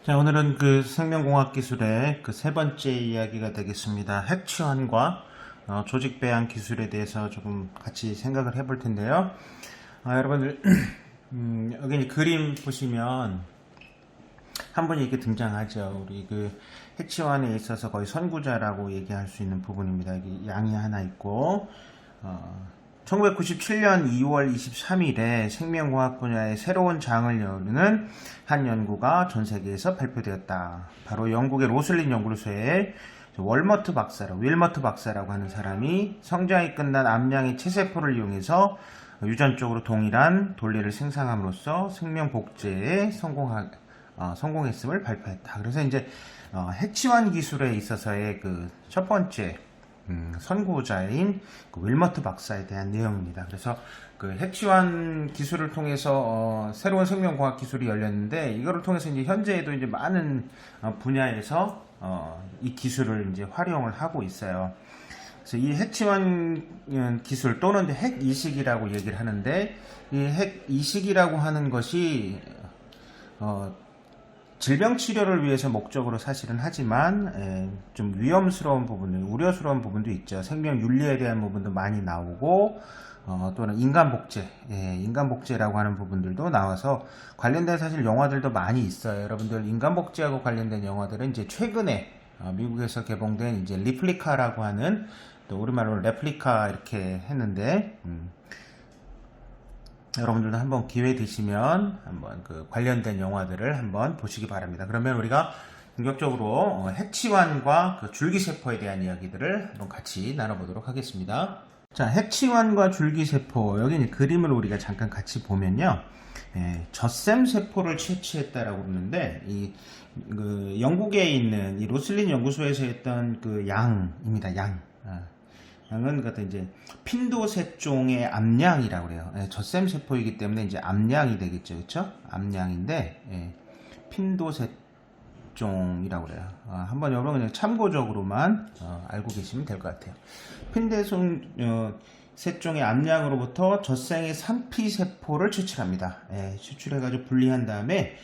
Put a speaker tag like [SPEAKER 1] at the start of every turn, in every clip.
[SPEAKER 1] 자, 오늘은 그 생명공학 기술의 그 세 번째 이야기가 되겠습니다. 핵치환과 조직 배양 기술에 대해서 조금 같이 생각을 해볼 텐데요. 여러분들, 여기 이제 그림 보시면 한 분이 이렇게 등장하죠. 우리 그 핵치환에 있어서 거의 선구자라고 얘기할 수 있는 부분입니다. 여기 양이 하나 있고, 1997년 2월 23일에 생명공학 분야의 새로운 장을 여는 한 연구가 전 세계에서 발표되었다. 바로 영국의 로슬린 연구소의 윌머트 박사라고 하는 사람이 성장이 끝난 암양의 체세포를 이용해서 유전적으로 동일한 돌리를 생산함으로써 생명 복제에 성공했음을 발표했다. 그래서 이제 핵치환 기술에 있어서의 그 첫 번째 선구자인 그 윌머트 박사에 대한 내용입니다. 그래서 그 핵치환 기술을 통해서 새로운 생명공학 기술이 열렸는데, 이거를 통해서 이제 현재에도 이제 많은 분야에서 이 기술을 이제 활용을 하고 있어요. 그래서 이 핵치환 기술 또는 핵 이식이라고 얘기를 하는데, 이 핵 이식이라고 하는 것이 질병 치료를 위해서 목적으로 사실은 하지만 좀 위험스러운 부분들, 우려스러운 부분도 있죠. 생명 윤리에 대한 부분도 많이 나오고, 또는 인간 복제라고 하는 부분들도 나와서 관련된 사실 영화들도 많이 있어요. 여러분들 인간 복제하고 관련된 영화들은 이제 최근에 미국에서 개봉된 이제 리플리카라고 하는, 또 우리말로 레플리카 이렇게 했는데, 여러분들도 한번 기회 되시면 한번 그 관련된 영화들을 한번 보시기 바랍니다. 그러면 우리가 본격적으로 핵치환과 그 줄기세포에 대한 이야기들을 한번 같이 나눠보도록 하겠습니다. 자, 핵치환과 줄기세포, 여기 그림을 우리가 잠깐 같이 보면요, 젖샘 세포를 채취했다라고 그러는데, 그 영국에 있는 이 로슬린 연구소에서 했던 그 양입니다. 양은 그것도 이제 핀도세종의 암양이라고 그래요. 젖샘 세포이기 때문에 이제 암양이 되겠죠, 그렇죠? 암양인데 핀도세종이라고 그래요. 한번 여러분 그냥 참고적으로만 알고 계시면 될 것 같아요. 핀도세종의 암양으로부터 젖생의 산피 세포를 추출합니다. 추출해가지고 분리한 다음에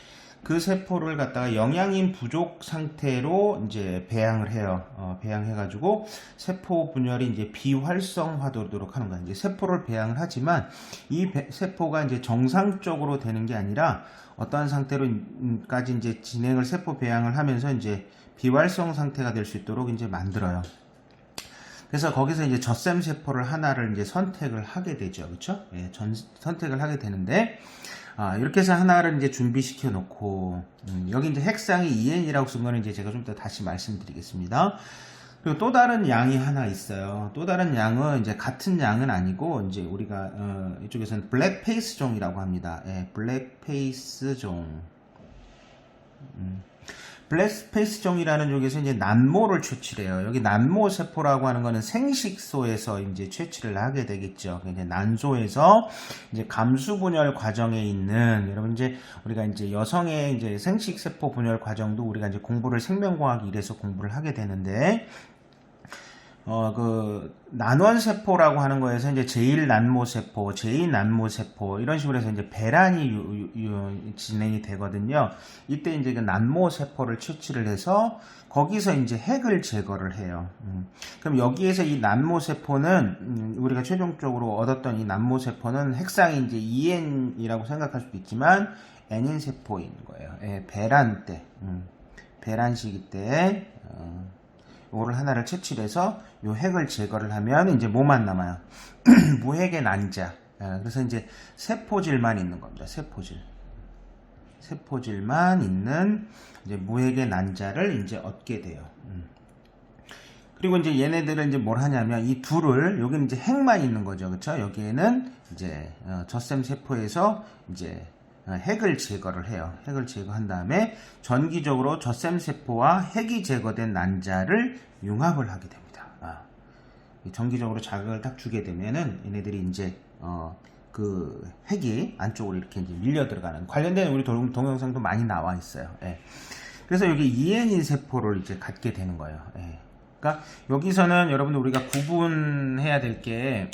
[SPEAKER 1] 그 세포를 갖다가 영양인 부족 상태로 이제 배양을 해요. 배양해가지고 세포 분열이 이제 비활성화되도록 하는 거예요. 이제 세포를 배양을 하지만 이 세포가 이제 정상적으로 되는 게 아니라 어떠한 상태로까지 이제 진행을 세포 배양을 하면서 이제 비활성 상태가 될 수 있도록 이제 만들어요. 그래서 거기서 이제 젖샘 세포를 하나를 이제 선택을 하게 되죠. 그렇죠? 선택을 하게 되는데, 이렇게 해서 하나를 이제 준비시켜 놓고, 여기 이제 핵상이 2N이라고 쓴 거는 이제 제가 좀 더 다시 말씀드리겠습니다. 그리고 또 다른 양이 하나 있어요. 또 다른 양은 이제 같은 양은 아니고, 이제 우리가, 이쪽에서는 블랙페이스종이라고 합니다. 블랙페이스종. 블랙페이스종이라는 쪽에서 이제 난모를 채취해요. 여기 난모 세포라고 하는 거는 생식소에서 이제 채취를 하게 되겠죠. 이제 난소에서 이제 감수 분열 과정에 있는, 여러분 이제 우리가 이제 여성의 이제 생식 세포 분열 과정도 우리가 이제 공부를 생명공학 1에서 공부를 하게 되는데, 그 난원세포라고 하는 거에서 이제 제1난모세포, 제2난모세포 이런 식으로 해서 이제 배란이 진행이 되거든요. 이때 이제 그 난모세포를 채취를 해서 거기서 이제 핵을 제거를 해요. 그럼 여기에서 이 난모세포는 우리가 최종적으로 얻었던 이 난모세포는 핵상이 이제 2N이라고 생각할 수도 있지만 N인 세포인 거예요. 배란 때, 배란 시기 때 이거를 하나를 채취해서 요 핵을 제거를 하면 이제 뭐만 남아요? 무핵의 난자. 그래서 이제 세포질만 있는 겁니다. 세포질만 있는 이제 무핵의 난자를 이제 얻게 돼요. 그리고 이제 얘네들을 이제 뭘 하냐면 이 둘을, 여기는 이제 핵만 있는 거죠. 그렇죠? 여기에는 이제 젖샘 세포에서 이제 핵을 제거를 해요. 핵을 제거한 다음에 전기적으로 젖샘 세포와 핵이 제거된 난자를 융합을 하게 됩니다. 전기적으로 자극을 딱 주게 되면은 얘네들이 이제 그 핵이 안쪽으로 이렇게 이제 밀려 들어가는, 관련된 우리 동영상도 많이 나와 있어요. 그래서 여기 EN인 세포를 이제 갖게 되는 거예요. 그러니까 여기서는 여러분들 우리가 구분해야 될 게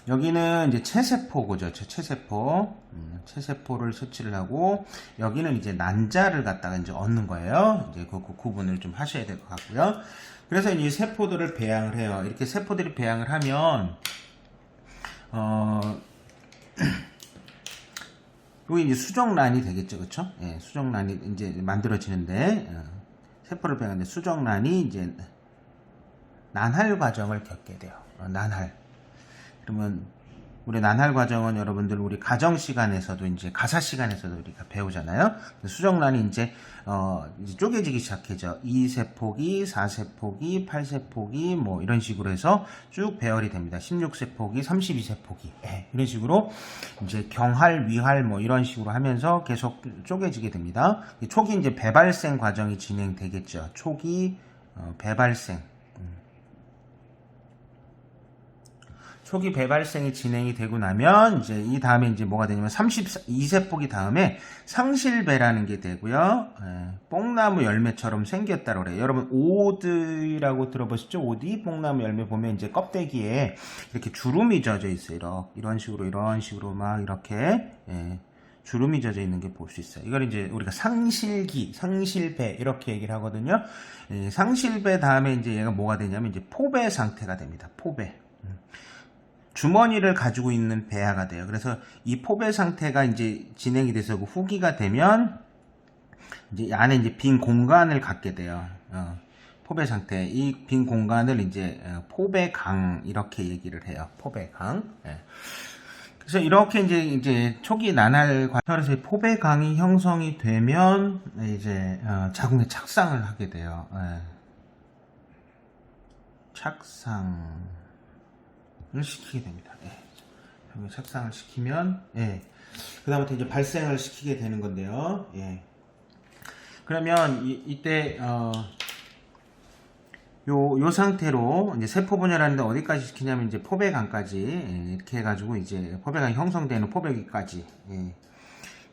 [SPEAKER 1] 여기는 이제 체세포고죠. 체세포. 체세포를 채취를 하고, 여기는 이제 난자를 갖다가 이제 얻는 거예요. 이제 그 구분을 좀 하셔야 될 것 같고요. 그래서 이 세포들을 배양을 해요. 이렇게 세포들이 배양을 하면, 여기 이제 수정란이 되겠죠. 그쵸? 예, 수정란이 이제 만들어지는데, 세포를 배양하는데 수정란이 이제 난할 과정을 겪게 돼요. 난할. 그러면 우리 난할 과정은 여러분들 우리 가정 시간에서도 이제 가사 시간에서도 우리가 배우잖아요. 수정란이 이제 쪼개지기 시작해죠. 2세포기, 4세포기, 8세포기 뭐 이런 식으로 해서 쭉 배열이 됩니다. 16세포기, 32세포기 이런 식으로 이제 경할, 위할 뭐 이런 식으로 하면서 계속 쪼개지게 됩니다. 초기 이제 배발생 과정이 진행되겠죠. 초기 배발생. 초기 배발생이 진행이 되고 나면 이제 이 다음에 이제 뭐가 되냐면 32세포기 다음에 상실배라는 게 되고요. 뽕나무 열매처럼 생겼다고 그래요. 여러분 오드라고 들어보셨죠? 오디 뽕나무 열매 보면 이제 껍데기에 이렇게 주름이 젖어 있어요. 이런 식으로 막 이렇게 주름이 젖어 있는 게 볼 수 있어요. 이걸 이제 우리가 상실기, 상실배 이렇게 얘기를 하거든요. 상실배 다음에 이제 얘가 뭐가 되냐면 이제 포배 상태가 됩니다. 포배. 주머니를 가지고 있는 배아가 돼요. 그래서 이 포배 상태가 이제 진행이 돼서 그 후기가 되면 이제 안에 이제 빈 공간을 갖게 돼요. 포배 상태. 이 빈 공간을 이제 포배강 이렇게 얘기를 해요. 포배강. 그래서 이렇게 이제 초기 난할 과정에서 포배강이 형성이 되면 이제 자궁에 착상을 하게 돼요. 착상. 시키게 됩니다. 착상을 시키면, 그다음부터 이제 발생을 시키게 되는 건데요. 그러면 이때 요 상태로 이제 세포 분열하는데 어디까지 시키냐면 이제 포배강까지 이렇게 해가지고 이제 포배강이 형성되는 포배기까지.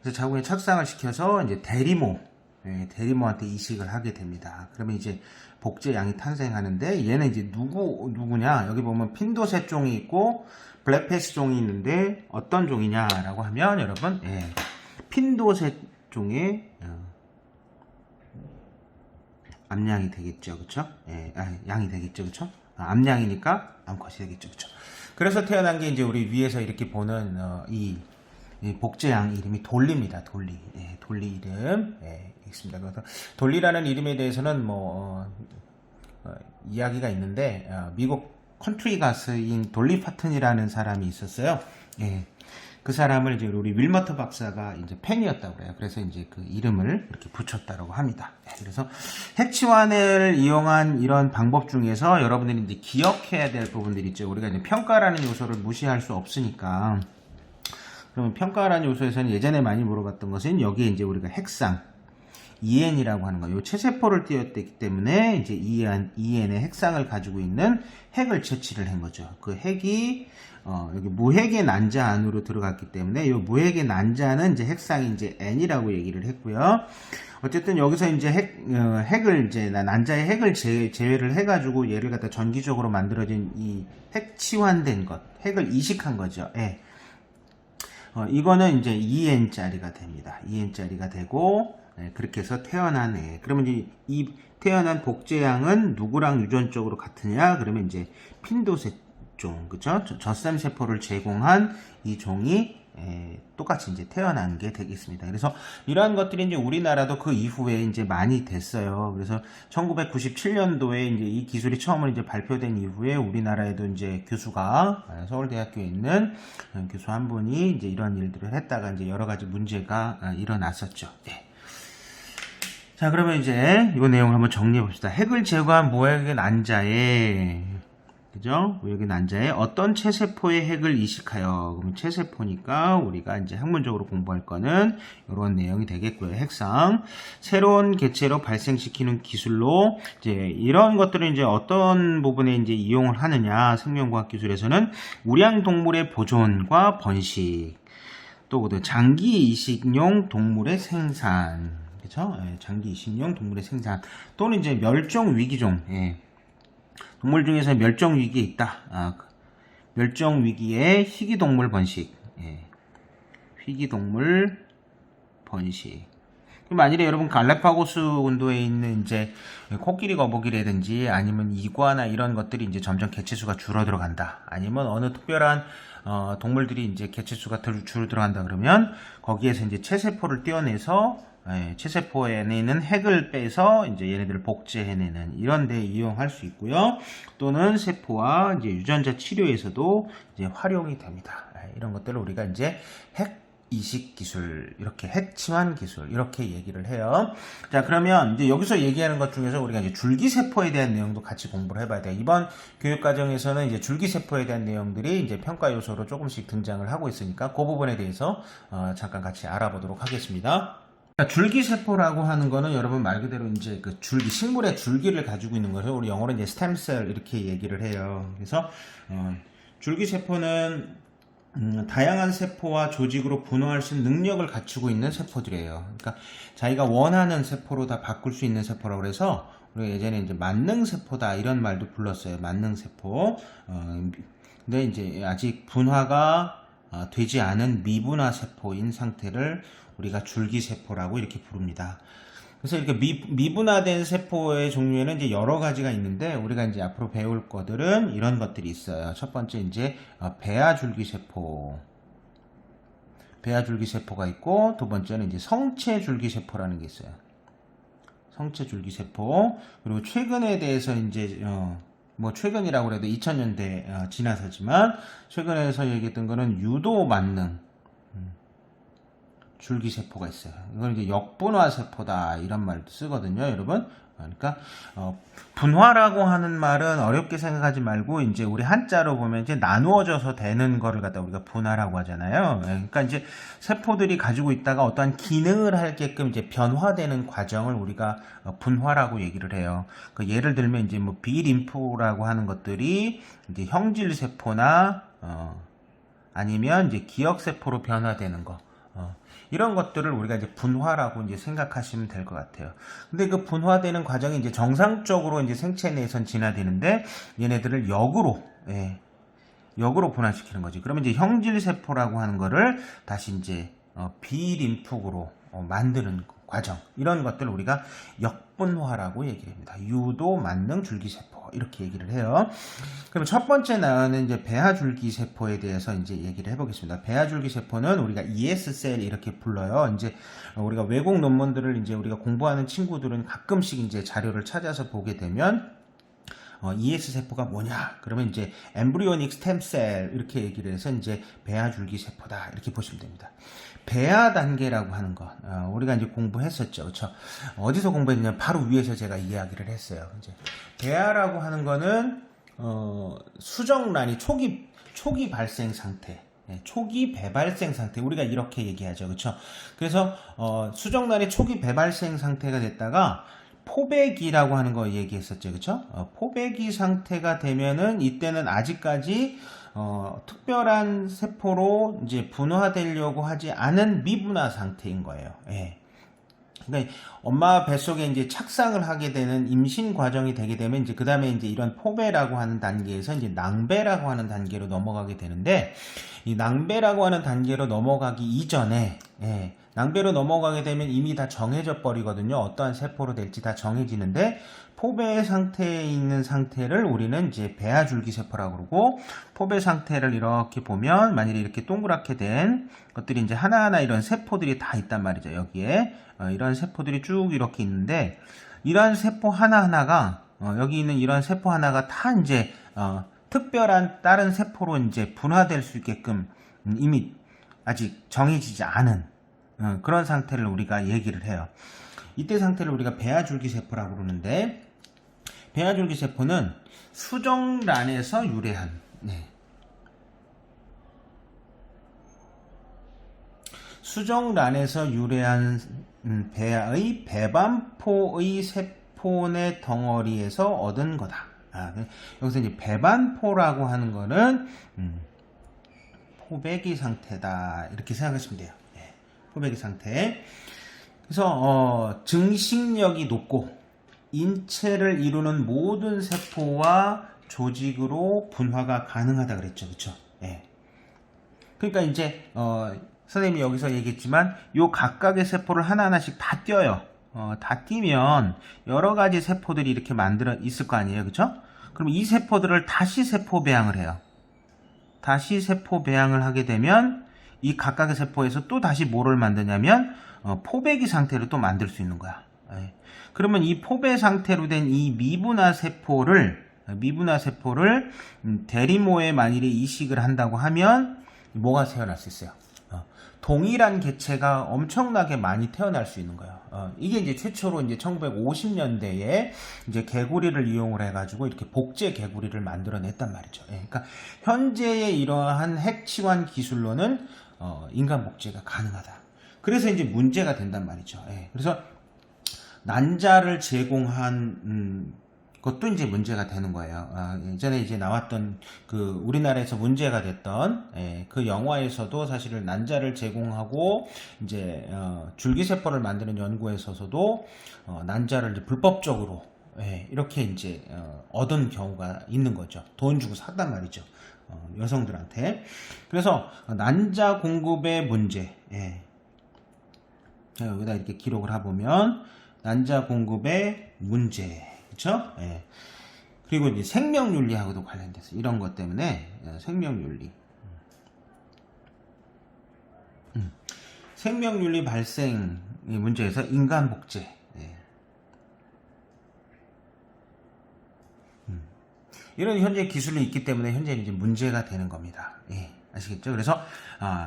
[SPEAKER 1] 그래서 자궁에 착상을 시켜서 이제 대리모한테 이식을 하게 됩니다. 그러면 이제 복제양이 탄생하는데 얘는 이제 누구냐? 여기 보면 핀도셋 종이 있고 블랙패스 종이 있는데 어떤 종이냐라고 하면 여러분 핀도셋 종의 암양이 되겠죠, 그렇죠? 양이 되겠죠, 그렇죠? 암양이니까 암컷이 되겠죠, 그렇죠? 그래서 태어난 게 이제 우리 위에서 이렇게 보는 이 복제양 이름이 돌리입니다. 돌리 이름 있습니다. 그래서 돌리라는 이름에 대해서는 이야기가 있는데 미국 컨트리 가수인 돌리 파튼이라는 사람이 있었어요. 그 사람을 이제 우리 윌머트 박사가 이제 팬이었다고 그래요. 그래서 이제 그 이름을 이렇게 붙였다고 합니다. 그래서 핵치환을 이용한 이런 방법 중에서 여러분들이 이제 기억해야 될 부분들이 있죠. 우리가 이제 평가라는 요소를 무시할 수 없으니까. 그러면 평가라는 요소에서는 예전에 많이 물어봤던 것은 여기에 이제 우리가 핵상 EN이라고 하는 거예요. 체세포를 띄웠기 때문에 이제 EN의 핵상을 가지고 있는 핵을 채취를 한 거죠. 그 핵이 여기 무핵의 난자 안으로 들어갔기 때문에 이 무핵의 난자는 이제 핵상이 이제 N이라고 얘기를 했고요. 어쨌든 여기서 이제 핵을 이제 난자의 핵을 제외를 해가지고 얘를 갖다 전기적으로 만들어진 이 핵치환된 것, 핵을 이식한 거죠. 이거는 이제 EN짜리가 됩니다. EN짜리가 되고, 그렇게 해서 태어난 애. 그러면 이제 이 태어난 복제양은 누구랑 유전적으로 같으냐? 그러면 이제 핀도셋 종, 그쵸? 젖샘세포를 제공한 이 종이 똑같이 이제 태어난 게 되겠습니다. 그래서 이러한 것들이 이제 우리나라도 그 이후에 이제 많이 됐어요. 그래서 1997년도에 이제 이 기술이 처음으로 이제 발표된 이후에 우리나라에도 이제 교수가 서울대학교에 있는 교수 한 분이 이제 이런 일들을 했다가 이제 여러 가지 문제가 일어났었죠. 자, 그러면 이제 이 내용을 한번 정리해 봅시다. 핵을 제거한 무핵의 난자에, 그죠? 무핵의 난자에 어떤 체세포의 핵을 이식하여, 그러면 체세포니까 우리가 이제 학문적으로 공부할 거는 이런 내용이 되겠고요. 핵상. 새로운 개체로 발생시키는 기술로, 이제 이런 것들은 이제 어떤 부분에 이제 이용을 하느냐, 생명과학 기술에서는 우량 동물의 보존과 번식, 또 장기 이식용 동물의 생산, 그렇죠? 장기 이식용 동물의 생산 또는 이제 멸종 위기종, 동물 중에서 멸종 위기에 있다. 멸종 위기의 희귀동물 번식. 예. 희귀동물 번식. 만일에 여러분 갈라파고스 온도에 있는 이제 코끼리 거북이라든지 아니면 이구아나 이런 것들이 이제 점점 개체수가 줄어들어 간다. 아니면 어느 특별한 동물들이 이제 개체수가 줄어들어간다 그러면 거기에서 이제 체세포를 떼어내서 체세포에는 핵을 빼서 이제 얘네들을 복제해내는 이런 데 이용할 수 있고요. 또는 세포와 이제 유전자 치료에서도 이제 활용이 됩니다. 이런 것들을 우리가 이제 핵 이식 기술, 이렇게 핵치환 기술, 이렇게 얘기를 해요. 자, 그러면 이제 여기서 얘기하는 것 중에서 우리가 이제 줄기세포에 대한 내용도 같이 공부를 해봐야 돼요. 이번 교육과정에서는 이제 줄기세포에 대한 내용들이 이제 평가 요소로 조금씩 등장을 하고 있으니까 그 부분에 대해서 잠깐 같이 알아보도록 하겠습니다. 줄기세포라고 하는 거는 여러분 말 그대로 이제 그 줄기, 식물의 줄기를 가지고 있는 거죠. 우리 영어로 이제 스템셀 이렇게 얘기를 해요. 그래서, 줄기세포는 다양한 세포와 조직으로 분화할 수 있는 능력을 갖추고 있는 세포들이에요. 그러니까 자기가 원하는 세포로 다 바꿀 수 있는 세포라고 해서 우리가 예전에 이제 만능세포다 이런 말도 불렀어요. 만능세포. 근데 이제 아직 분화가 되지 않은 미분화 세포인 상태를 우리가 줄기세포라고 이렇게 부릅니다. 그래서 이렇게 미분화된 세포의 종류에는 이제 여러 가지가 있는데 우리가 이제 앞으로 배울 것들은 이런 것들이 있어요. 첫 번째 이제 배아줄기세포가 있고, 두 번째는 이제 성체줄기세포라는 게 있어요. 성체줄기세포. 그리고 최근에 대해서 이제 뭐 최근이라고 해도 2000년대 지나서지만 최근에서 얘기했던 거는 유도 만능 줄기세포가 있어요. 이건 이제 역분화세포다 이런 말도 쓰거든요, 여러분. 그러니까 분화라고 하는 말은 어렵게 생각하지 말고 이제 우리 한자로 보면 이제 나누어져서 되는 거를 갖다 우리가 분화라고 하잖아요. 그러니까 이제 세포들이 가지고 있다가 어떠한 기능을 하게끔 이제 변화되는 과정을 우리가 분화라고 얘기를 해요. 그 예를 들면 이제 뭐 비림프라고 하는 것들이 이제 형질세포나 아니면 이제 기억세포로 변화되는 거. 이런 것들을 우리가 이제 분화라고 이제 생각하시면 될 것 같아요. 근데 그 분화되는 과정이 이제 정상적으로 이제 생체 내에선 진화되는데 얘네들을 역으로 분화시키는 거지. 그러면 이제 형질세포라고 하는 거를 다시 이제 비림프구로 만드는 과정. 이런 것들을 우리가 역분화라고 얘기를 합니다. 유도, 만능, 줄기세포. 이렇게 얘기를 해요. 그럼 첫 번째 나오는 이제 배아줄기세포에 대해서 이제 얘기를 해보겠습니다. 배아줄기세포는 우리가 ES셀 이렇게 불러요. 이제 우리가 외국 논문들을 이제 우리가 공부하는 친구들은 가끔씩 이제 자료를 찾아서 보게 되면 ES세포가 뭐냐? 그러면 이제 엠브리오닉 스템셀 이렇게 얘기를 해서 이제 배아줄기세포다 이렇게 보시면 됩니다. 배아 단계라고 하는 거 우리가 이제 공부했었죠, 그렇죠? 어디서 공부했냐면 바로 위에서 제가 이야기를 했어요. 이제 배아라고 하는 거는 수정란이 초기 발생 상태. 초기 배발생 상태 우리가 이렇게 얘기하죠, 그렇죠? 그래서 수정란이 초기 배발생 상태가 됐다가 포배기라고 하는 거 얘기했었죠, 그렇죠? 포배기 상태가 되면은 이때는 아직까지 특별한 세포로 이제 분화되려고 하지 않은 미분화 상태인 거예요. 예. 그러니까 엄마 뱃속에 이제 착상을 하게 되는 임신 과정이 되게 되면 이제 그 다음에 이제 이런 포배라고 하는 단계에서 이제 낭배라고 하는 단계로 넘어가게 되는데 이 낭배라고 하는 단계로 넘어가기 이전에 낭배로 넘어가게 되면 이미 다 정해져 버리거든요. 어떠한 세포로 될지 다 정해지는데 포배 상태에 있는 상태를 우리는 이제 배아줄기세포라고 그러고 포배 상태를 이렇게 보면 만일에 이렇게 동그랗게 된 것들이 이제 하나하나 이런 세포들이 다 있단 말이죠. 여기에 이런 세포들이 쭉 이렇게 있는데 이런 세포 하나하나가 여기 있는 이런 세포 하나가 다 이제 특별한 다른 세포로 이제 분화될 수 있게끔 이미 아직 정해지지 않은 그런 상태를 우리가 얘기를 해요. 이때 상태를 우리가 배아줄기세포라고 그러는데 배아줄기세포는 수정란에서 유래한 수정란에서 유래한 배아의 배반포의 세포내 덩어리에서 얻은 거다. 여기서 이제 배반포라고 하는 거는 포배기 상태다 이렇게 생각하시면 돼요. 포배기 상태. 그래서 증식력이 높고 인체를 이루는 모든 세포와 조직으로 분화가 가능하다 그랬죠. 그쵸? 예. 그러니까 이제 선생님이 여기서 얘기했지만 요 각각의 세포를 하나하나씩 다 띄어요. 다 띄면 여러 가지 세포들이 이렇게 만들어 있을 거 아니에요. 그쵸? 그럼 이 세포들을 다시 세포 배양을 해요. 다시 세포 배양을 하게 되면 이 각각의 세포에서 또 다시 뭐를 만드냐면 포배기 상태로 또 만들 수 있는 거야. 예. 그러면 이 포배 상태로 된 이 미분화 세포를 대리모에 만일에 이식을 한다고 하면 뭐가 태어날 수 있어요? 동일한 개체가 엄청나게 많이 태어날 수 있는 거예요. 이게 이제 최초로 이제 1950년대에 이제 개구리를 이용을 해가지고 이렇게 복제 개구리를 만들어냈단 말이죠. 예, 그러니까 현재의 이러한 핵치환 기술로는 인간 복제가 가능하다. 그래서 이제 문제가 된단 말이죠. 예, 그래서 난자를 제공한 그것도 이제 문제가 되는 거예요. 예전에 이제 나왔던 그 우리나라에서 문제가 됐던 그 영화에서도 사실은 난자를 제공하고 이제 줄기세포를 만드는 연구에서도 난자를 이제 불법적으로 이렇게 이제 얻은 경우가 있는 거죠. 돈 주고 샀단 말이죠. 여성들한테. 그래서 난자 공급의 문제. 자, 여기다 이렇게 기록을 해보면 난자 공급의 문제. 그쵸? 예. 그리고 이제 생명윤리하고도 관련돼서 이런 것 때문에 생명윤리. 생명윤리 발생 문제에서 인간 복제. 예. 이런 현재 기술이 있기 때문에 현재는 이제 문제가 되는 겁니다. 예. 아시겠죠? 그래서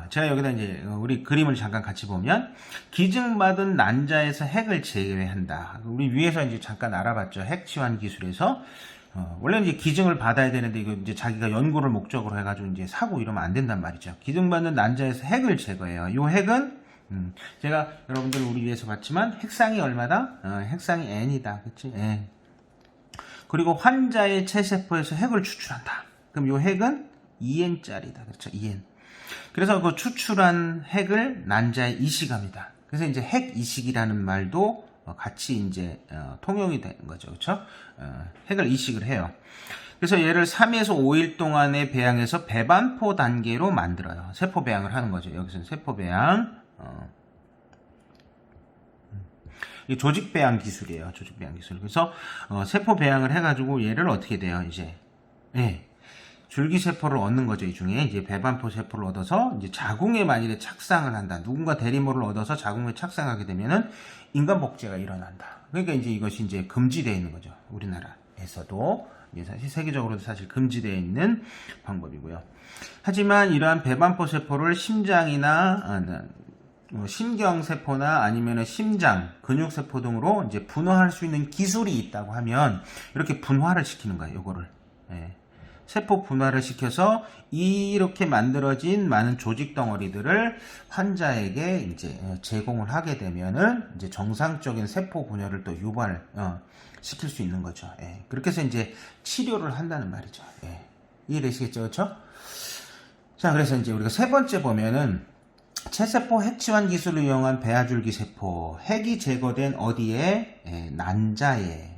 [SPEAKER 1] 제가 여기다 이제 우리 그림을 잠깐 같이 보면 기증받은 난자에서 핵을 제외한다. 우리 위에서 이제 잠깐 알아봤죠. 핵치환 기술에서 원래는 이제 기증을 받아야 되는데 이거 이제 자기가 연구를 목적으로 해가지고 이제 사고 이러면 안 된단 말이죠. 기증받는 난자에서 핵을 제거해요. 이 핵은 제가 여러분들 우리 위에서 봤지만 핵상이 얼마다? 핵상이 n이다. 그치? 예. 그리고 환자의 체세포에서 핵을 추출한다. 그럼 이 핵은 2n짜리다. 그렇죠? 2n. 그래서 그 추출한 핵을 난자에 이식합니다. 그래서 이제 핵 이식이라는 말도 같이 이제 통용이 되는 거죠. 그렇죠? 핵을 이식을 해요. 그래서 얘를 3에서 5일 동안에 배양해서 배반포 단계로 만들어요. 세포 배양을 하는 거죠. 여기서는 세포 배양. 이 조직 배양 기술이에요. 조직 배양 기술. 그래서 세포 배양을 해가지고 얘를 어떻게 돼요? 이제 줄기세포를 얻는 거죠. 이 중에 이제 배반포 세포를 얻어서 이제 자궁에 만일에 착상을 한다. 누군가 대리모를 얻어서 자궁에 착상하게 되면은 인간 복제가 일어난다. 그러니까 이제 이것이 이제 금지되어 있는 거죠. 우리나라에서도 사실 세계적으로도 사실 금지되어 있는 방법이고요. 하지만 이러한 배반포 세포를 심장이나 신경세포나 아니면 심장, 근육세포 등으로 이제 분화할 수 있는 기술이 있다고 하면 이렇게 분화를 시키는 거예요. 요거를. 세포 분화를 시켜서 이렇게 만들어진 많은 조직 덩어리들을 환자에게 이제 제공을 하게 되면은 이제 정상적인 세포 분열을 또 유발 시킬 수 있는 거죠. 그렇게 해서 이제 치료를 한다는 말이죠. 이해되시겠죠? 그렇죠? 자, 그래서 이제 우리가 세 번째 보면은 체세포 핵치환 기술을 이용한 배아줄기 세포 핵이 제거된 어디에? 난자에.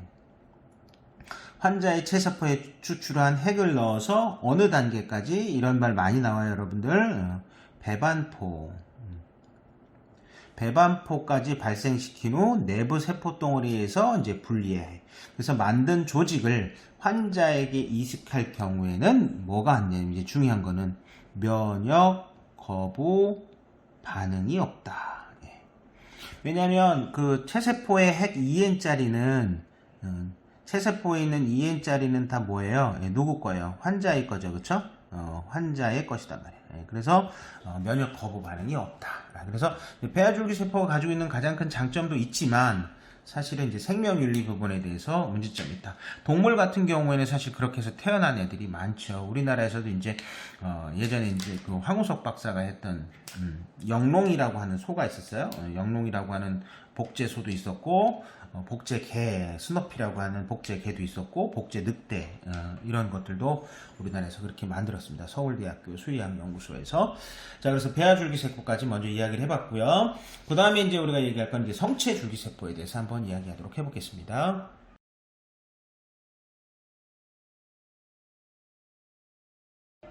[SPEAKER 1] 환자의 체세포에 추출한 핵을 넣어서 어느 단계까지? 이런 말 많이 나와요, 여러분들. 배반포까지 발생시킨 후 내부 세포 덩어리에서 이제 분리해. 그래서 만든 조직을 환자에게 이식할 경우에는 뭐가 안 되냐면 이제 중요한 거는 면역 거부 반응이 없다. 왜냐하면 그 체세포의 핵 2n짜리는 체세포에 있는 2n짜리는 다 뭐예요? 누구 거예요? 환자의 거죠. 그쵸? 환자의 것이단 말이에요. 그래서 면역 거부 반응이 없다. 그래서 배아줄기 세포가 가지고 있는 가장 큰 장점도 있지만 사실은 이제 생명윤리 부분에 대해서 문제점이 있다. 동물 같은 경우에는 사실 그렇게 해서 태어난 애들이 많죠. 우리나라에서도 이제 예전에 이제 그 황우석 박사가 했던 영롱이라고 하는 소가 있었어요. 영롱이라고 하는 복제소도 있었고 복제개, 스너피라고 하는 복제개도 있었고 복제 늑대 이런 것들도 우리나라에서 그렇게 만들었습니다. 서울대학교 수의학연구소에서. 자, 그래서 배아줄기세포까지 먼저 이야기를 해봤고요. 그 다음에 이제 우리가 얘기할 건 이제 성체줄기세포에 대해서 한번 이야기하도록 해보겠습니다.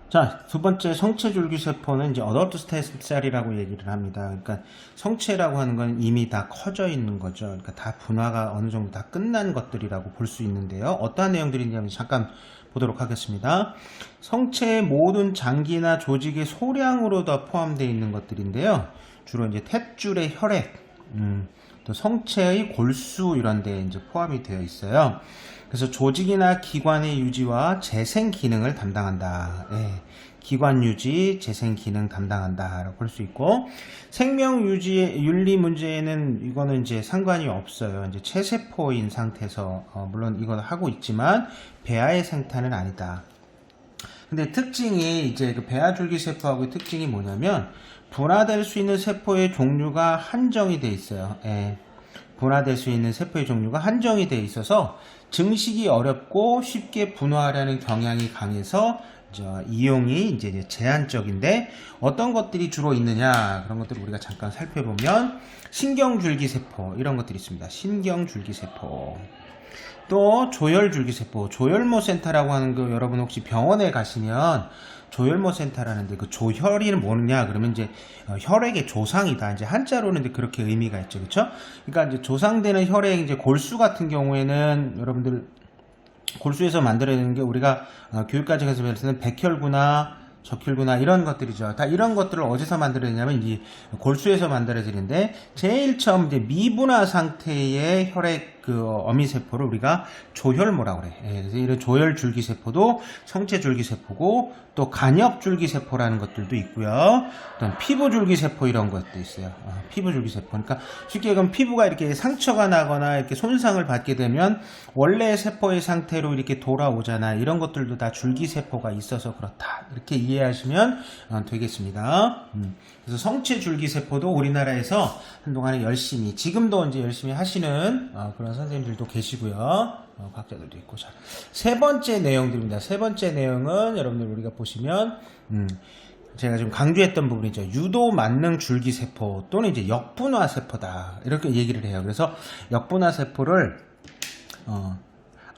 [SPEAKER 1] 자, 두 번째 성체 줄기세포는 이제 어덜트 스템셀이라고 얘기를 합니다. 그러니까 성체라고 하는 건 이미 다 커져 있는 거죠. 그러니까 다 분화가 어느 정도 다 끝난 것들이라고 볼 수 있는데요. 어떠한 내용들이냐면 잠깐 보도록 하겠습니다. 성체의 모든 장기나 조직의 소량으로 다 포함되어 있는 것들인데요. 주로 이제 탯줄의 혈액, 또 성체의 골수 이런 데 이제 포함이 되어 있어요. 그래서 조직이나 기관의 유지와 재생 기능을 담당한다. 예, 기관 유지, 재생 기능 담당한다라고 볼 수 있고, 생명 유지 윤리 문제에는 이거는 이제 상관이 없어요. 이제 체세포인 상태에서 물론 이건 하고 있지만 배아의 생태는 아니다. 근데 특징이 이제 그 배아줄기세포하고의 특징이 뭐냐면 분화될 수 있는 세포의 종류가 한정이 돼 있어요. 예. 분화될 수 있는 세포의 종류가 한정이 되어 있어서 증식이 어렵고 쉽게 분화하려는 경향이 강해서 이용이 이제 제한적인데, 어떤 것들이 주로 있느냐 그런 것들을 우리가 잠깐 살펴보면 신경줄기세포 이런 것들이 있습니다. 신경줄기세포, 또 조혈줄기세포, 조혈모센터라고 하는 거 여러분 혹시 병원에 가시면 조혈모센터라는데, 그 조혈이 뭐냐 그러면 이제 혈액의 조상이다, 이제 한자로는 이제 그렇게 의미가 있죠, 그렇죠? 그러니까 이제 조상되는 혈액, 이제 골수 같은 경우에는 여러분들 골수에서 만들어내는 게 우리가 교육과정에서 배울 때는 백혈구나 적혈구나 이런 것들이죠. 다 이런 것들을 어디서 만들어내냐면 이 골수에서 만들어지는데, 제일 처음 이제 미분화 상태의 혈액 그 어미세포를 우리가 조혈모라고 그래. 예, 그래서 이런 조혈줄기세포도 성체줄기세포고, 또 간엽줄기세포라는 것들도 있고요. 또 피부줄기세포 이런 것도 있어요. 피부줄기세포. 그러니까 쉽게 얘기하면 피부가 이렇게 상처가 나거나 이렇게 손상을 받게 되면 원래 세포의 상태로 이렇게 돌아오잖아. 이런 것들도 다 줄기세포가 있어서 그렇다, 이렇게 이해하시면 되겠습니다. 그래서 성체줄기세포도 우리나라에서 한동안에 열심히, 지금도 이제 열심히 하시는 그런 선생님들도 계시고요. 과학자들도 있고. 자, 세 번째 내용들입니다. 세 번째 내용은 여러분들 우리가 보시면 제가 좀 강조했던 부분이죠. 유도 만능 줄기세포 또는 이제 역분화 세포다, 이렇게 얘기를 해요. 그래서 역분화 세포를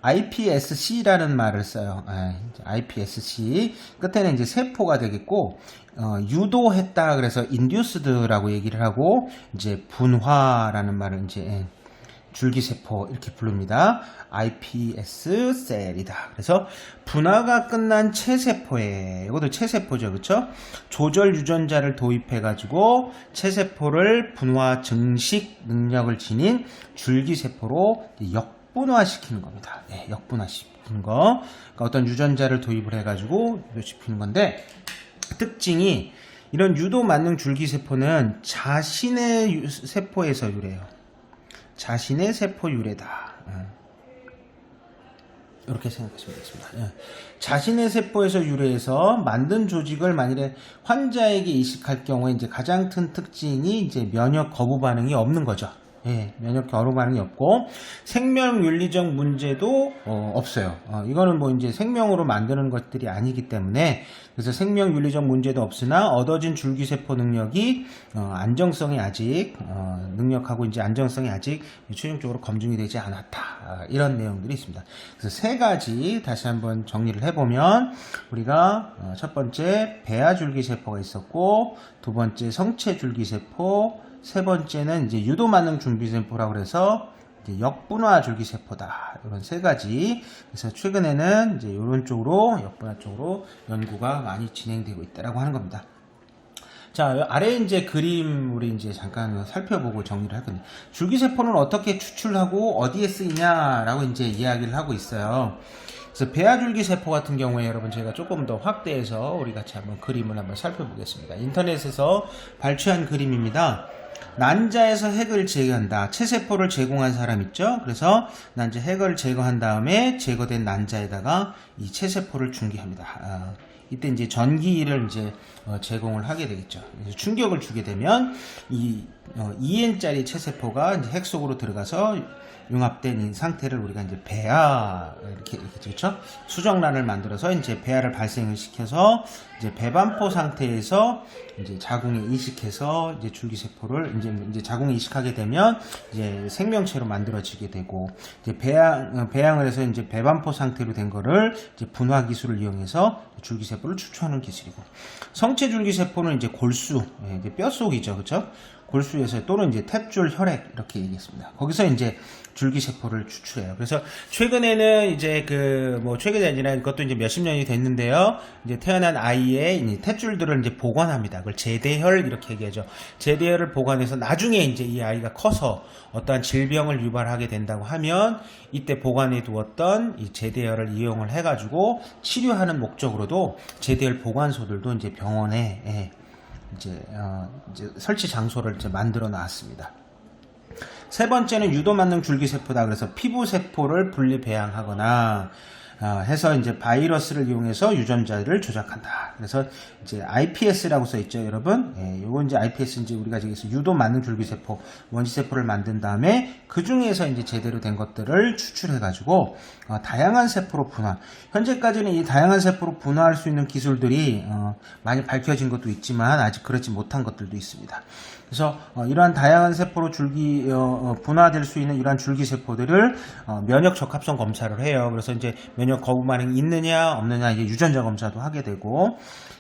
[SPEAKER 1] iPSC라는 말을 써요. iPSC 끝에는 이제 세포가 되겠고, 유도했다 그래서 induced라고 얘기를 하고, 이제 분화라는 말을 이제 줄기세포 이렇게 부릅니다. iPS 셀이다. 그래서 분화가 끝난 체세포에, 이것도 체세포죠, 그렇죠? 조절 유전자를 도입해 가지고 체세포를 분화 증식 능력을 지닌 줄기세포로 역분화시키는 겁니다. 네, 역분화시키는 거. 그러니까 어떤 유전자를 도입을 해 가지고 시키는 건데, 특징이 이런 유도 만능 줄기세포는 자신의 세포에서 유래해요. 자신의 세포 유래다. 이렇게 생각하시면 되겠습니다. 자신의 세포에서 유래해서 만든 조직을 만일에 환자에게 이식할 경우에 이제 가장 큰 특징이 이제 면역 거부 반응이 없는 거죠. 면역 거부 반응이 없고, 생명 윤리적 문제도 없어요. 이거는 뭐 이제 생명으로 만드는 것들이 아니기 때문에, 그래서 생명 윤리적 문제도 없으나 얻어진 줄기세포 능력이 안정성이 아직 능력하고 이제 안정성이 아직 최종적으로 검증이 되지 않았다, 이런 내용들이 있습니다. 그래서 세 가지 다시 한번 정리를 해보면, 우리가 첫 번째 배아 줄기세포가 있었고, 두 번째 성체 줄기세포, 세 번째는 이제 유도 만능 줄기세포라고 그래서 이제 역분화 줄기세포다. 이런 세 가지. 그래서 최근에는 이제 이런 쪽으로, 역분화 쪽으로 연구가 많이 진행되고 있다라고 하는 겁니다. 자, 아래 이제 그림 우리 이제 잠깐 살펴보고 정리를 할 건데, 줄기세포는 어떻게 추출하고 어디에 쓰이냐라고 이제 이야기를 하고 있어요. 그래서 배아줄기세포 같은 경우에 여러분 제가 조금 더 확대해서 우리 같이 한번 그림을 한번 살펴보겠습니다. 인터넷에서 발췌한 그림입니다. 난자에서 핵을 제거한다. 체세포를 제공한 사람 있죠? 그래서 난자 핵을 제거한 다음에 제거된 난자에다가 이 체세포를 중기합니다. 이때 이제 전기를 이제 제공을 하게 되겠죠. 충격을 주게 되면 이 2N짜리 체세포가 이제 핵 속으로 들어가서 융합된 이 상태를 우리가 이제 배아 이렇게 그렇죠? 수정란을 만들어서 이제 배아를 발생을 시켜서 이제 배반포 상태에서 이제 자궁에 이식해서 이제 줄기세포를 이제 자궁에 이식하게 되면 이제 생명체로 만들어지게 되고 이제 배양을 해서 이제 배반포 상태로 된 거를 이제 분화 기술을 이용해서 줄기세포를 추출하는 기술이고 성체 줄기세포는 이제 골수 이제 뼛속이죠, 그렇죠? 골수에서 또는 이제 탯줄 혈액 이렇게 얘기했습니다. 거기서 이제 줄기세포를 추출해요. 그래서 최근에는 이제 최근이 아니라 이것도 이제 몇십 년이 됐는데요. 이제 태어난 아이의 이제 탯줄들을 이제 보관합니다. 그걸 제대혈 이렇게 얘기하죠. 제대혈을 보관해서 나중에 이제 이 아이가 커서 어떠한 질병을 유발하게 된다고 하면 이때 보관해 두었던 이 제대혈을 이용을 해가지고 치료하는 목적으로도 제대혈 보관소들도 이제 병원에 이제 설치 장소를 이제 만들어 놨습니다. 세 번째는 유도만능 줄기세포다. 그래서 피부세포를 분리 배양하거나 해서 이제 바이러스를 이용해서 유전자를 조작한다. 그래서 이제 IPS라고 써 있죠, 여러분. 요거 이제 IPS 이제 우리가 여기서 유도 만능 줄기세포, 원시세포를 만든 다음에 그 중에서 이제 제대로 된 것들을 추출해가지고 다양한 세포로 분화. 현재까지는 이 다양한 세포로 분화할 수 있는 기술들이 많이 밝혀진 것도 있지만 아직 그렇지 못한 것들도 있습니다. 그래서 이러한 다양한 세포로 분화될 수 있는 이러한 줄기세포들을 면역 적합성 검사를 해요. 그래서 이제 면역 거부 반응이 있느냐 없느냐 이제 유전자 검사도 하게 되고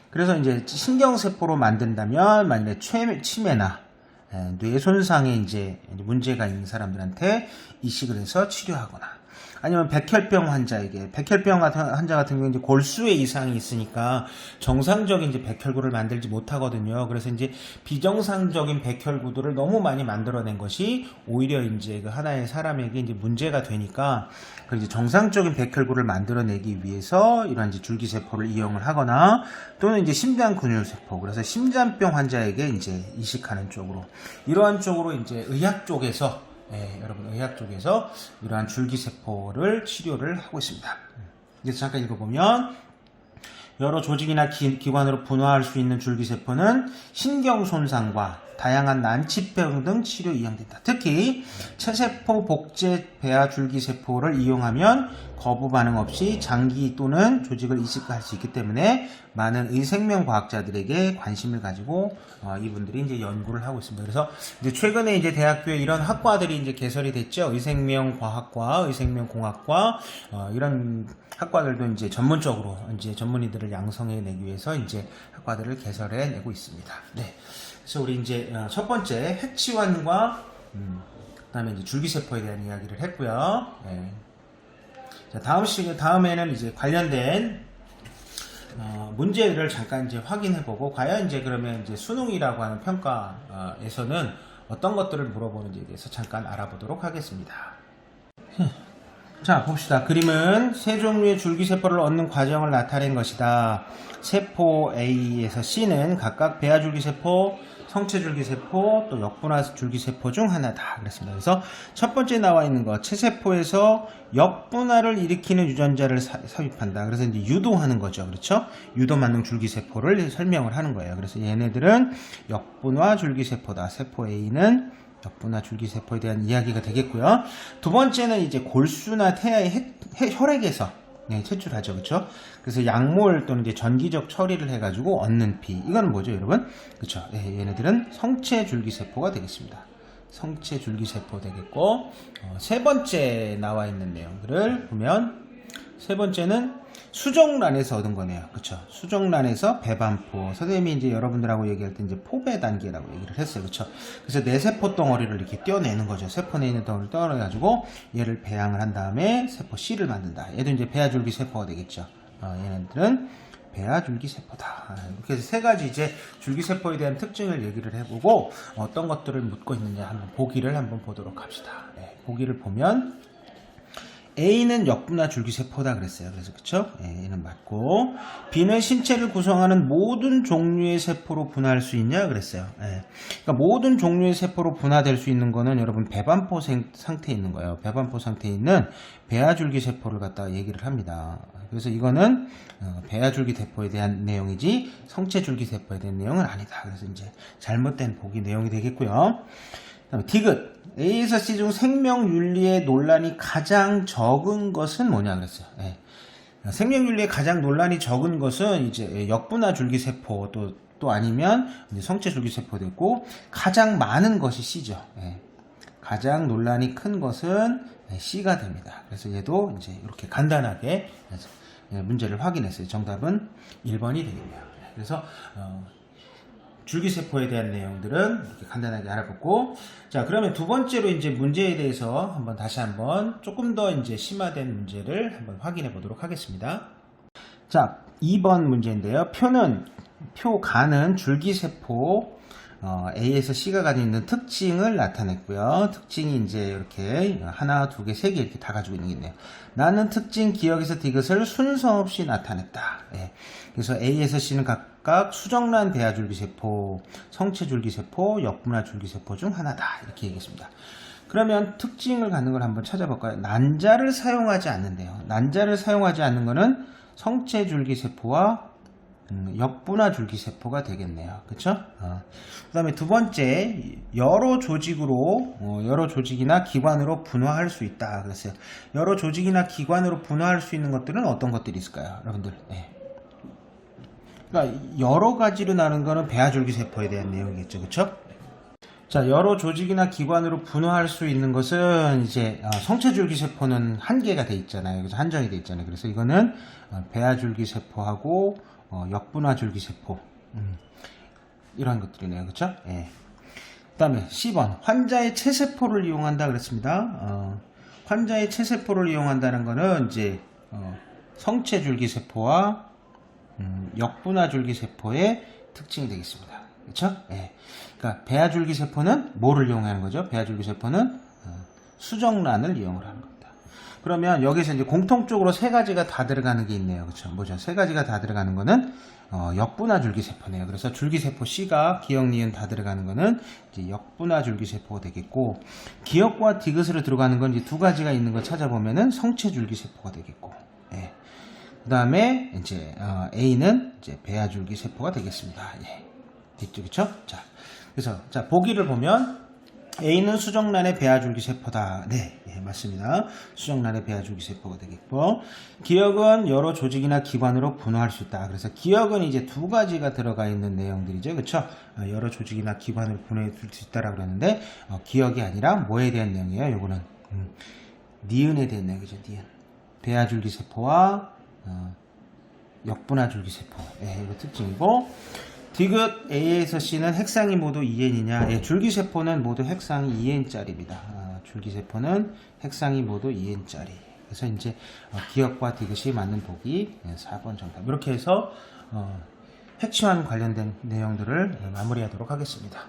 [SPEAKER 1] 그래서 이제 신경세포로 만든다면 만약에 치매나 뇌 손상에 이제 문제가 있는 사람들한테 이식을 해서 치료하거나 아니면 백혈병 환자에게 백혈병 환자 같은 경우에 이제 골수에 이상이 있으니까 정상적인 이제 백혈구를 만들지 못하거든요. 그래서 이제 비정상적인 백혈구들을 너무 많이 만들어낸 것이 오히려 이제 그 하나의 사람에게 이제 문제가 되니까 그 이제 정상적인 백혈구를 만들어내기 위해서 이런 이제 줄기세포를 이용을 하거나 또는 이제 심장 근육세포 그래서 심장병 환자에게 이제 이식하는 쪽으로 이러한 쪽으로 이제 의학 쪽에서 여러분 의학 쪽에서 이러한 줄기세포를 치료를 하고 있습니다. 그래서 잠깐 읽어보면 여러 조직이나 기관으로 분화할 수 있는 줄기세포는 신경손상과 다양한 난치병 등 치료 이용된다. 특히 체세포 복제 배아 줄기세포를 이용하면 거부 반응 없이 장기 또는 조직을 이식할 수 있기 때문에 많은 의생명 과학자들에게 관심을 가지고 이분들이 이제 연구를 하고 있습니다. 그래서 이제 최근에 이제 대학교에 이런 학과들이 이제 개설이 됐죠. 의생명 과학과, 의생명 공학과 이런 학과들도 이제 전문적으로 이제 전문의들을 양성해내기 위해서 이제 학과들을 개설해내고 있습니다. 네. 그래서 우리 이제 첫 번째 해치환과 그다음에 이제 줄기세포에 대한 이야기를 했고요. 네. 자, 다음에는 이제 관련된 문제를 잠깐 이제 확인해보고 과연 이제 그러면 이제 수능이라고 하는 평가에서는 어떤 것들을 물어보는지에 대해서 잠깐 알아보도록 하겠습니다. 자, 봅시다. 그림은 세 종류의 줄기세포를 얻는 과정을 나타낸 것이다. 세포 A에서 C는 각각 배아줄기세포, 성체줄기세포, 또 역분화줄기세포 중 하나다. 그랬습니다. 그래서 첫 번째 나와 있는 거, 체세포에서 역분화를 일으키는 유전자를 삽입한다. 그래서 이제 유도하는 거죠. 그렇죠? 유도만능 줄기세포를 설명을 하는 거예요. 그래서 얘네들은 역분화줄기세포다. 세포 A는 역분화 줄기세포에 대한 이야기가 되겠고요. 두 번째는 이제 골수나 태아의 혈액에서 채출하죠. 그렇죠? 그래서 약몰 또는 이제 전기적 처리를 해가지고 얻는 피. 이건 뭐죠, 여러분? 그렇죠? 얘네들은 성체 줄기세포가 되겠습니다. 성체 줄기세포 되겠고, 세 번째 나와 있는 내용들을 보면, 세 번째는 수정란에서 얻은 거네요. 그쵸? 수정란에서 배반포. 선생님이 이제 여러분들하고 얘기할 때 이제 포배 단계라고 얘기를 했어요. 그쵸? 그래서 내세포 덩어리를 이렇게 떼어내는 거죠. 세포 내에 있는 덩어리를 떼어내가지고 얘를 배양을 한 다음에 세포 C를 만든다. 얘도 이제 배아줄기 세포가 되겠죠. 얘네들은 배아줄기 세포다. 이렇게 해서 세 가지 이제 줄기세포에 대한 특징을 얘기를 해보고 어떤 것들을 묻고 있느냐 한번 보기를 한번 보도록 합시다. 보기를 보면 A는 역분화 줄기세포다 그랬어요. 그래서 그쵸? A는 맞고, B는 신체를 구성하는 모든 종류의 세포로 분화할 수 있냐 그랬어요. 그러니까 모든 종류의 세포로 분화될 수 있는 거는 여러분 배반포 상태에 있는 거예요. 배반포 상태에 있는 배아줄기세포를 갖다가 얘기를 합니다. 그래서 이거는 배아줄기세포에 대한 내용이지 성체줄기세포에 대한 내용은 아니다. 그래서 이제 잘못된 보기 내용이 되겠고요. 그다음에 디귿. A에서 C 중 생명윤리의 논란이 가장 적은 것은 뭐냐 그랬어요. 생명윤리에 가장 논란이 적은 것은 이제 역분화 줄기세포 또 아니면 이제 성체줄기세포도 있고, 가장 많은 것이 C죠. 가장 논란이 큰 것은 C가 됩니다. 그래서 얘도 이제 이렇게 간단하게 문제를 확인했어요. 정답은 1번이 되겠네요. 그래서 줄기세포에 대한 내용들은 이렇게 간단하게 알아봤고, 자, 그러면 두 번째로 이제 문제에 대해서 다시 한번 조금 더 이제 심화된 문제를 한번 확인해 보도록 하겠습니다. 자, 2번 문제인데요. 표가는 줄기세포 A에서 C가 가지고 있는 특징을 나타냈고요. 특징이 이제 이렇게 하나, 두 개, 세 개 이렇게 다 가지고 있는 게 있네요. 나는 특징 기억에서 디귿을 순서 없이 나타냈다. 그래서 A에서 C는 각각 수정란 배아줄기세포, 성체줄기세포, 역분화 줄기세포 중 하나다. 이렇게 얘기했습니다. 그러면 특징을 갖는 걸 한번 찾아볼까요? 난자를 사용하지 않는데요. 난자를 사용하지 않는 거는 성체줄기세포와 역분화 줄기세포가 되겠네요. 그쵸? 그 다음에 두 번째, 여러 조직이나 기관으로 분화할 수 있다. 그랬어요. 여러 조직이나 기관으로 분화할 수 있는 것들은 어떤 것들이 있을까요? 여러분들. 그러니까 여러 가지로 나눈 거는 배아줄기세포에 대한 내용이겠죠. 그쵸? 자, 여러 조직이나 기관으로 분화할 수 있는 것은 이제 성체줄기세포는 한계가 돼 있잖아요. 그래서 한정이 돼 있잖아요. 그래서 이거는 배아줄기세포하고 역분화 줄기세포 이런 것들이네요. 그쵸? 그 다음에 10번 환자의 체세포를 이용한다 그랬습니다. 환자의 체세포를 이용한다는 거는 이제 성체줄기세포와 역분화 줄기세포의 특징이 되겠습니다. 그쵸? 그러니까 배아줄기세포는 뭐를 이용하는 거죠? 배아줄기세포는 수정란을 이용을 하는 겁니다. 그러면 여기서 이제 공통적으로 세 가지가 다 들어가는 게 있네요. 그렇죠? 뭐죠? 세 가지가 다 들어가는 거는 역분화 줄기세포네요. 그래서 줄기세포 C가 기역, 니은 다 들어가는 거는 이제 역분화 줄기세포가 되겠고, 기역과 디귿으로 들어가는 건 이제 두 가지가 있는 거 찾아보면은 성체 줄기세포가 되겠고, 그 다음에 이제 A는 이제 배아줄기세포가 되겠습니다. 됐죠, 그렇죠? 자, 그래서 자 보기를 보면 A는 수정란의 배아줄기세포다. 네, 맞습니다. 수정란의 배아줄기세포가 되겠고, 기역은 여러 조직이나 기관으로 분화할 수 있다. 그래서 기역은 이제 두 가지가 들어가 있는 내용들이죠. 그렇죠? 여러 조직이나 기관으로 분화할 수 있다라고 그랬는데, 기역이 아니라 뭐에 대한 내용이에요? 요거는 니은에 대한 내용이죠. 니은. 배아줄기세포와 역분화 줄기세포. 이거 특징이고, 디귿 A에서 C는 핵상이 모두 2n이냐? 줄기세포는 모두 핵상이 2n짜리입니다. 줄기세포는 핵상이 모두 2n짜리. 그래서 이제 기역과 디귿이 맞는 보기 4번 정답. 이렇게 해서 핵심환 관련된 내용들을 마무리하도록 하겠습니다.